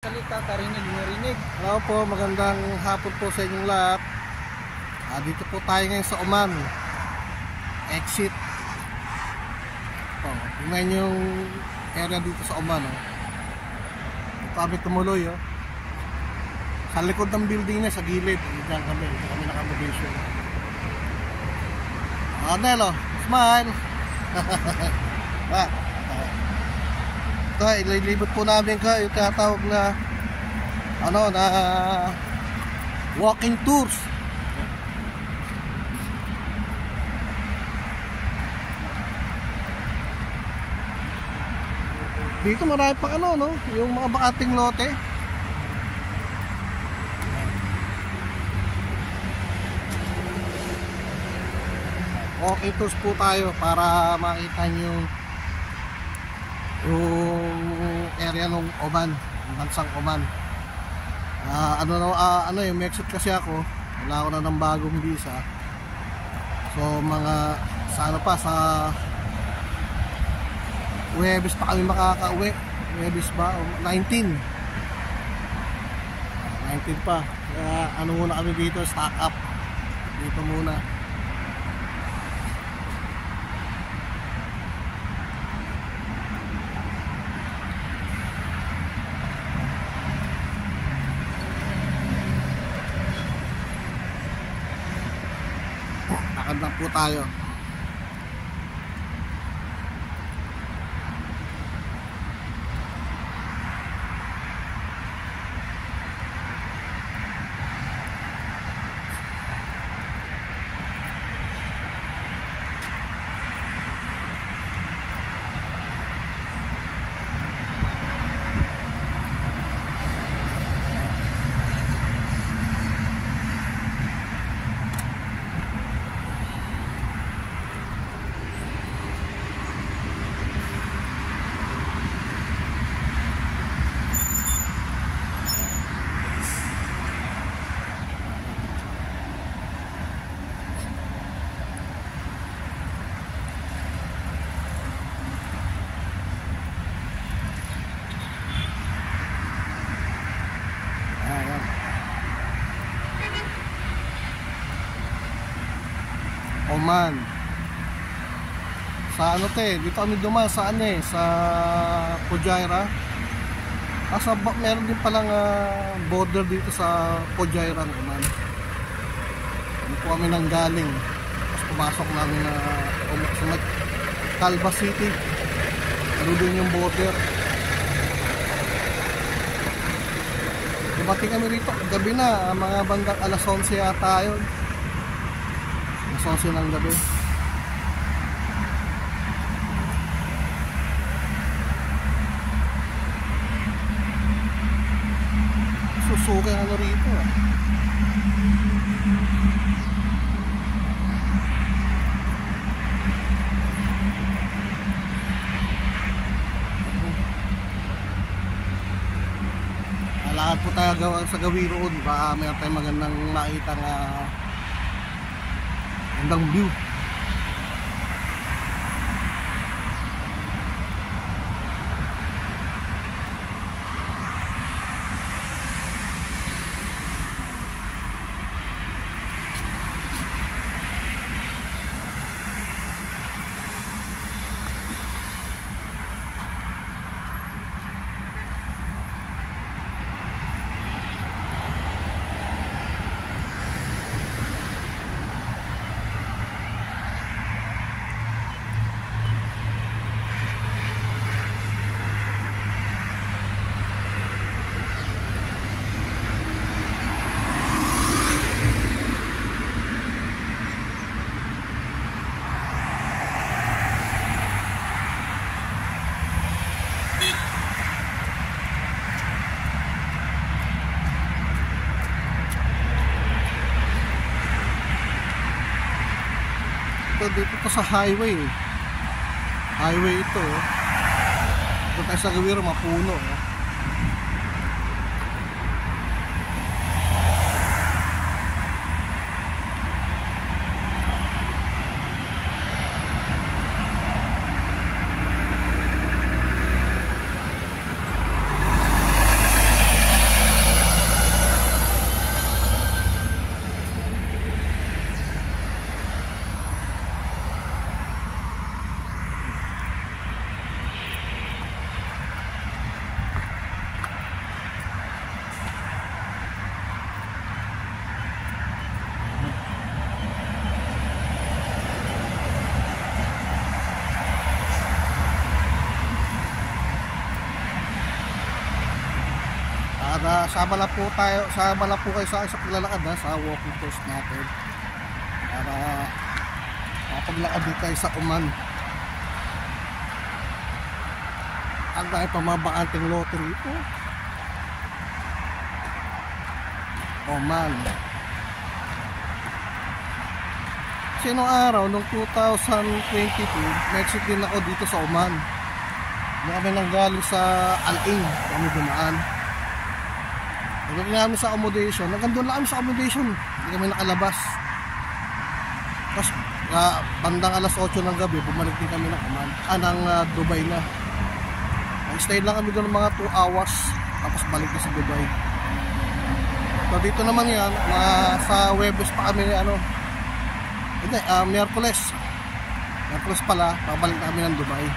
Salita, karinig. Hello po, magandang hapon po sa inyong lahat. Dito po tayo ngayon sa Oman exit. Tingnan yung area dito sa Oman. Ito kami tumuloy. Sa likod ng building niya, sa gilid. Diyan kami naka-motivation. Nelo, smile. Ito, ililibot po namin yung tinatawag na na walking tours. Dito marami pang yung mga bakating lote. Walking tours po tayo para makita nyo yung area ng Oman, bansang Oman. Yung Mexico kasi ako, wala ako na ng bagong visa. So sa Huwebes pa kami makaka-uwi. Huwebes ba? 19 pa. Kaya muna kami dito, stock up dito muna. Lakad lang po tayo. Oman. Sa dito kami dumaan sa sa Fujairah. Meron din palang border dito sa Fujairah, Oman. Dito po kami nang galing. Tapos pumasok namin sa Calva City. Doon yung border. Dumating kami rito gabi na, mga bandang alas 11 yata yun. 11 ng gabi. Susuki rito. Lakad po tayo sa gawi roon. Baka may tayong magandang makita magandang view. Dito to sa highway. Highway ito. Ito tayo sa Gawiro, mapuno. At sama lang po kayo sa akin sa paglalakad sa walking tours natin. Para mapaglakad din tayo sa Oman. Ang dahil pa mga bakanting lote rito. Oman. Kasi noong araw, noong 2022, nag-shoot din ako dito sa Oman. Hindi kami nanggaling sa Al-Ain, kami dumaan. Nagdating namin sa accommodation, hanggang doon lang kami sa accommodation, hindi kami nakalabas. Tapos bandang alas 8 ng gabi, bumalik din kami ng Oman, ng Dubai na. Nag-stay lang kami doon mga 2 hours, tapos balik na sa Dubai. So dito naman yan, sa Webes pa kami hindi, Miyerkules pala, babalik na kami ng Dubai.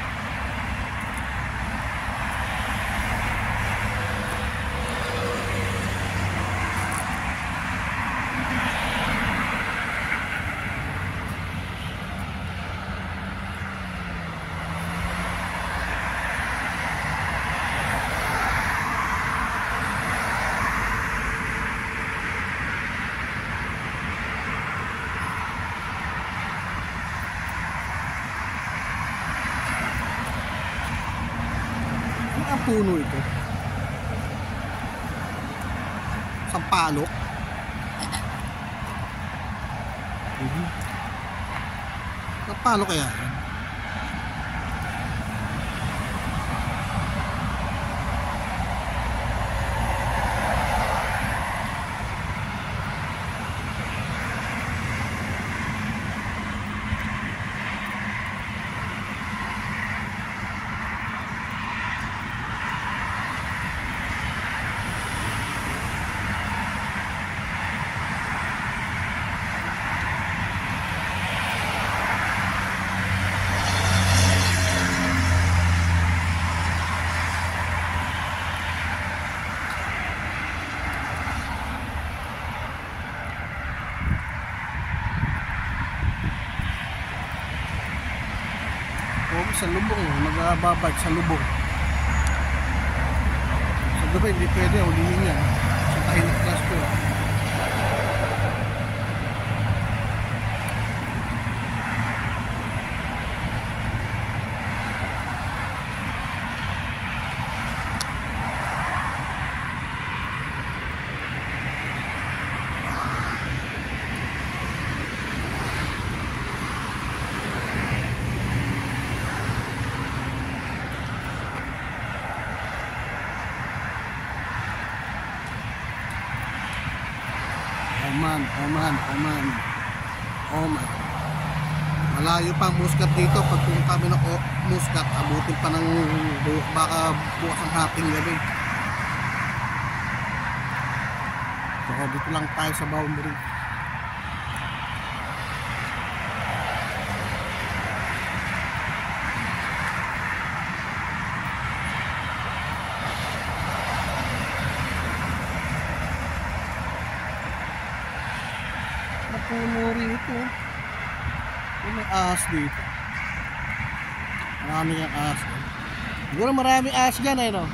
Ang puno ito. Sampalok. Sampalok kaya? Sa lubong, magbabike sa lubong. Sa Dubai hindi pwede, ulihin yan. Sa tahimik class ko. Oman. Malayo pa ang Muscat dito. Pag pumunta kami ng Muscat, abutin pa ng baka bukas ang hating gabi. So dito lang tayo sa boundary. Puno rito. May ahas dito. Marami yung ahas. Siguro maraming ahas dyan no?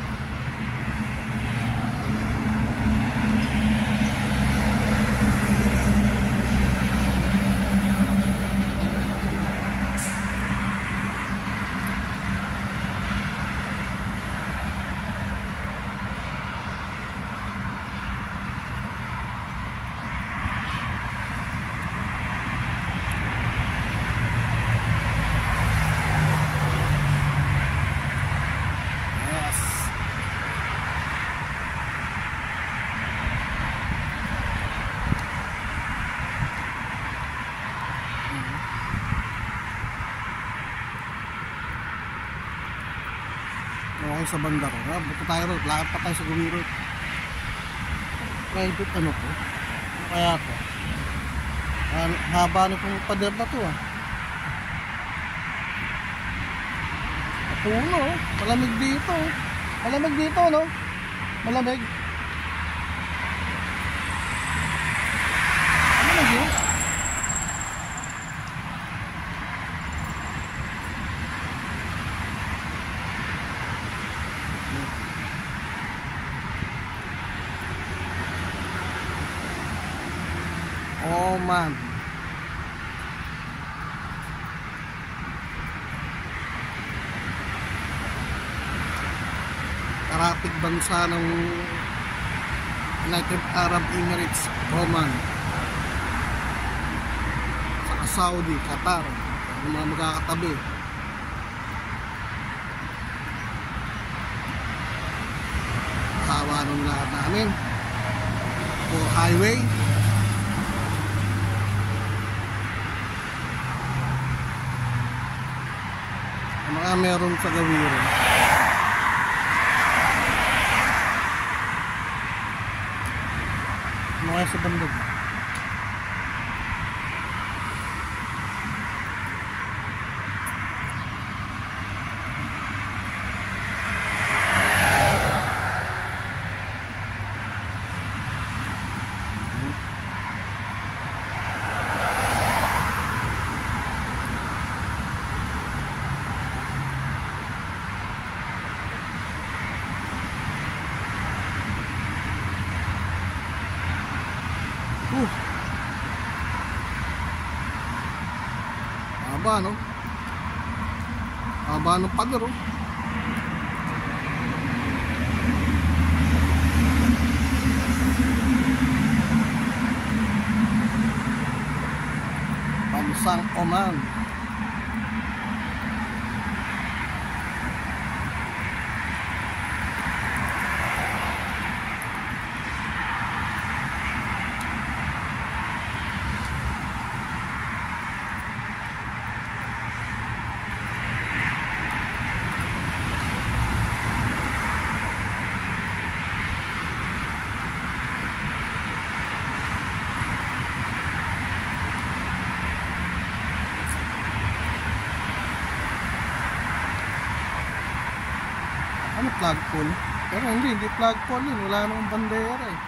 Okay sa banda ko. Buto tayo ron. Lakad pa tayo sa gumiro. Private ano po? Ano kaya po? Haba na pong pader na to Puno. Malamig dito. Malamig dito no? Malamig. Malamig yun. Oman. Karatig bansa ng United Arab Emirates, Oman. Saka Saudi, Qatar, yung mga magkakatabi. Kawa nung lahat namin. Puro highway. Mga meron sa Gawiro. Mga sa bandog. Haba, no? Haba ng pader, oh. Bansang Oman. Ano, flagpole? Pero hindi flagpole yun. Wala namang bandera eh.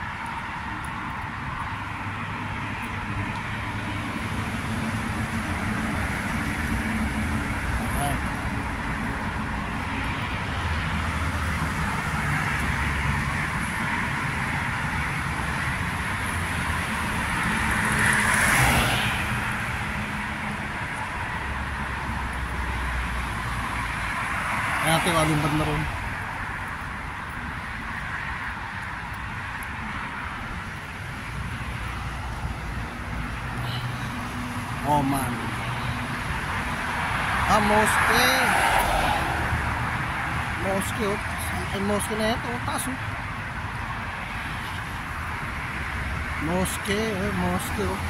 Kaya natin kung anong banda ron. Oman. Mosque. Mosque, oh. Ay, mosque na ito. Taas, oh. Mosque, mosque, oh.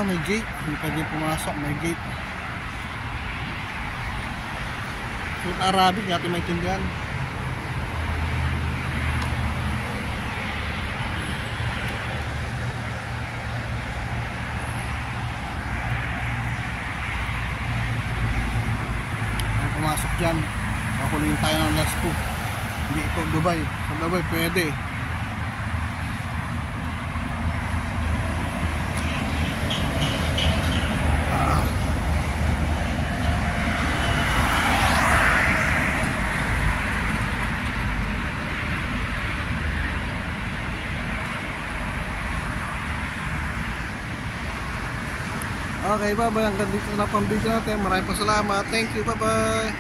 May gate. Hindi pwede pumasok. May gate. Sulit Arabic, natin maintindihan. Pumasok dyan, kakulingin tayo ng Lespo. Hindi ito Dubai. Sa Dubai pwede. Okay, bye-bye. Hanggang dito na pang video natin. Maraming salamat. Thank you. Bye-bye.